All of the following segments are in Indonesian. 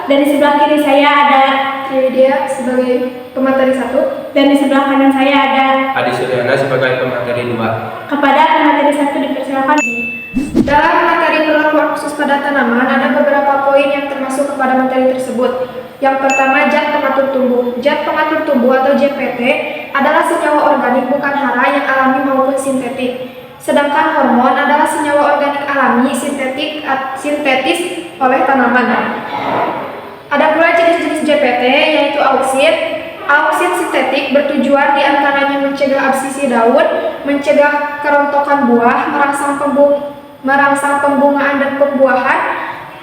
Dan di sebelah kiri saya ada Triwidia sebagai pemateri 1. Dan di sebelah kanan saya ada Adi Suryana sebagai pemateri 2. Kepada pemateri 1 dipersilakan. Dalam materi perlakuan khusus pada tanaman, ada beberapa poin yang termasuk kepada materi tersebut. Yang pertama, zat pengatur tumbuh. Zat pengatur tumbuh atau ZPT adalah senyawa organik bukan hara yang alami maupun sintetik. Sedangkan hormon adalah senyawa organik alami sintetis oleh tanaman. Ada pula jenis-jenis ZPT yaitu auksid. Auksid sintetik bertujuan diantaranya mencegah absisi daun, mencegah kerontokan buah, merangsang pembungaan dan pembuahan,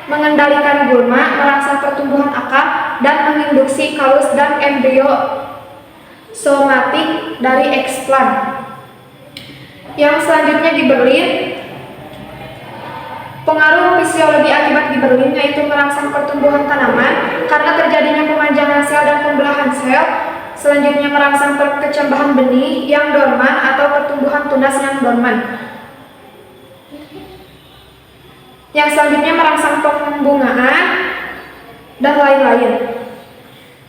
mengendalikan gulma, merangsang pertumbuhan akar, dan menginduksi kalus dan embrio somatik dari eksplan. Yang selanjutnya di Berlin, pengaruh fisiologi akibat di Berlin yaitu merangsang pertumbuhan tanaman karena terjadinya pemanjangan sel dan pembelahan sel. Selanjutnya merangsang perkecambahan benih yang dorman atau pertumbuhan tunas yang dorman. Yang selanjutnya merangsang pembungaan dan lain-lain.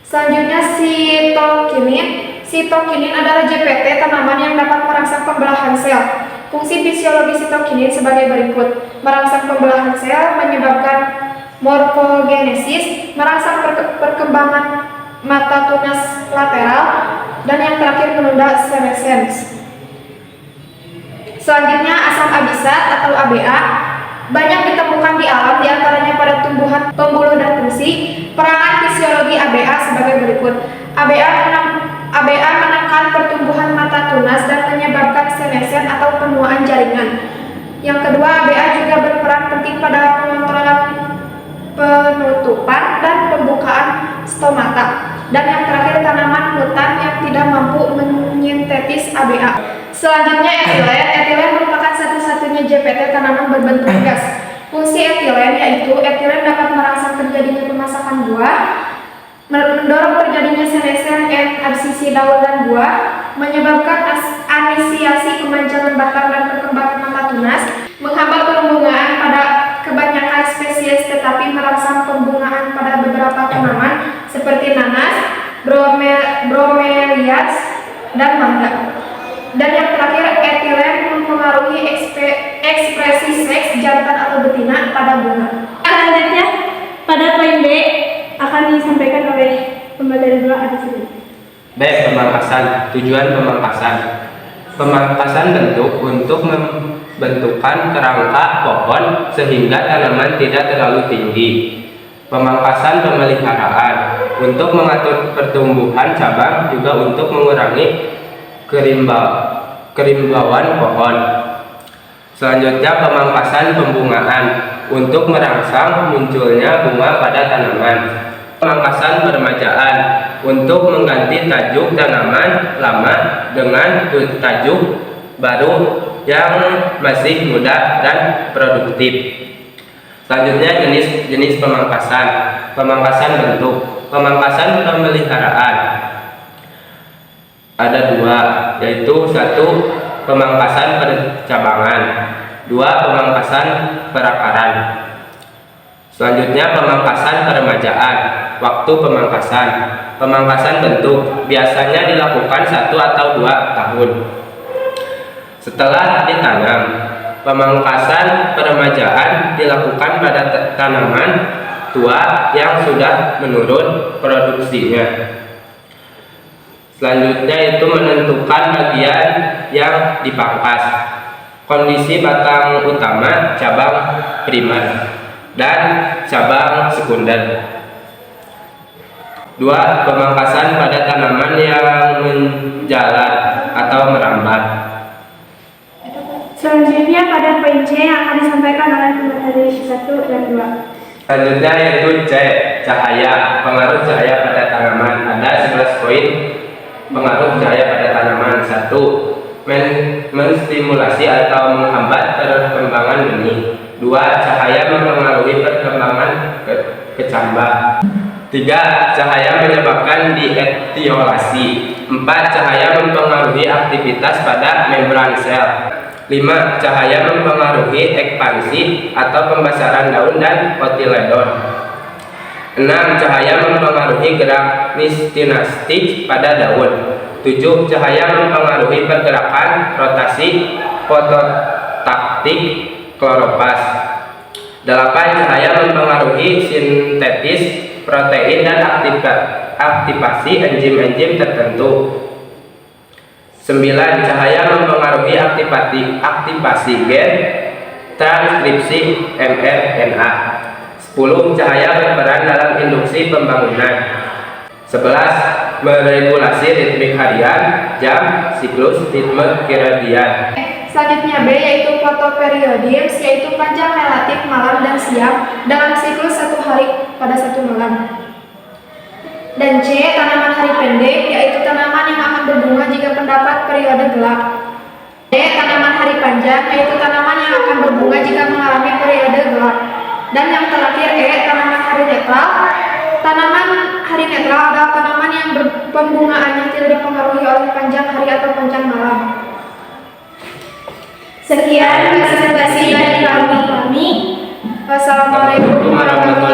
Selanjutnya sitokinin. Sitokinin adalah ZPT tanaman yang dapat merangsang pembelahan sel. Fungsi fisiologi sitokinin sebagai berikut: merangsang pembelahan sel, menyebabkan morfogenesis, merangsang perkembangan mata tunas lateral, dan yang terakhir menunda senesens. Selanjutnya asam abisat atau ABA banyak ditemukan di alam, diantaranya pada tumbuhan pembuluh dan fungsi. Peranan fisiologi ABA sebagai berikut: ABA menekan pertumbuhan mata tunas dan menyebabkan senesen atau penuaan jaringan. Yang kedua, ABA juga berperan penting pada pengontrolan penutupan dan pembukaan stomata. Dan yang terakhir, tanaman hutan yang tidak mampu menyintetis ABA. Selanjutnya etilen. Etilen merupakan satu-satunya ZPT tanaman berbentuk gas. Fungsi etilen yaitu etilen dapat merangsang terjadinya pemasakan buah, mendorong terjadinya senesen absisi daun dan buah, menyebabkan inisiasi kemanjangan batang dan perkembangan mata tunas, menghambat pembungaan pada kebanyakan spesies tetapi merangsang pembungaan pada beberapa tanaman seperti nanas, bromeliads, dan mangga. Dan yang terakhir, etilen mempengaruhi ekspresi seks jantan atau betina pada bunga. Selanjutnya pada poin B akan disampaikan oleh pemateri 2 Adi Suryana. B. Pemangkasan. Tujuan pemangkasan. Pemangkasan bentuk untuk membentukkan kerangka pohon sehingga tanaman tidak terlalu tinggi. Pemangkasan pemeliharaan untuk mengatur pertumbuhan cabang, juga untuk mengurangi kerimbauan pohon. Selanjutnya pemangkasan pembungaan untuk merangsang munculnya bunga pada tanaman. Pemangkasan peremajaan untuk mengganti tajuk tanaman lama dengan tajuk baru yang masih muda dan produktif. Selanjutnya jenis pemangkasan. Pemangkasan bentuk. Pemangkasan pemeliharaan ada 2, yaitu 1. Pemangkasan percabangan, 2. Pemangkasan perakaran. Selanjutnya pemangkasan peremajaan. Waktu pemangkasan. Pemangkasan bentuk biasanya dilakukan 1 atau 2 tahun setelah ditanam. Pemangkasan peremajaan dilakukan pada tanaman tua yang sudah menurun produksinya. Selanjutnya itu menentukan bagian yang dipangkas. Kondisi batang utama, cabang primer, dan cabang sekunder. 2. Pemangkasan pada tanaman yang menjalar atau merambat. Selanjutnya pada poin C yang akan disampaikan oleh pemateri 1 dan 2. Selanjutnya yaitu C. Cahaya. Pengaruh cahaya pada tanaman. Ada 11 poin pengaruh cahaya pada tanaman. 1. Menstimulasi atau menghambat perkembangan benih. 2. Cahaya mempengaruhi perkembangan kecambah. 3. Cahaya menyebabkan dietiolasi. 4. Cahaya mempengaruhi aktivitas pada membran sel. 5. Cahaya mempengaruhi ekspansi atau pembesaran daun dan kotiledon. 6. Cahaya mempengaruhi gerak dinastik pada daun. 7. Cahaya mempengaruhi pergerakan rotasi fototaktik kloroplast. 8. Cahaya mempengaruhi sintetis protein dan aktivasi enzim-enzim tertentu. 9. Cahaya mempengaruhi aktivasi gen transkripsi mRNA. 10. Cahaya berperan dalam induksi pembangunan. 11. Meregulasi ritmik harian, jam, siklus, ritme kiradian. Selanjutnya B yaitu fotoperiodims, yaitu panjang relatif malam dan siang dengan siklus 1 hari pada 1 malam. Dan C tanaman hari pendek, yaitu tanaman yang akan berbunga jika terdapat periode gelap. D tanaman hari panjang, yaitu tanaman yang akan berbunga jika mengalami periode gelap. Dan yang terakhir E tanaman hari netral. Tanaman hari netral adalah tanaman yang pembungaannya tidak dipengaruhi oleh panjang hari atau panjang malam. Sekian presentasi dari kami. Wassalamualaikum warahmatullahi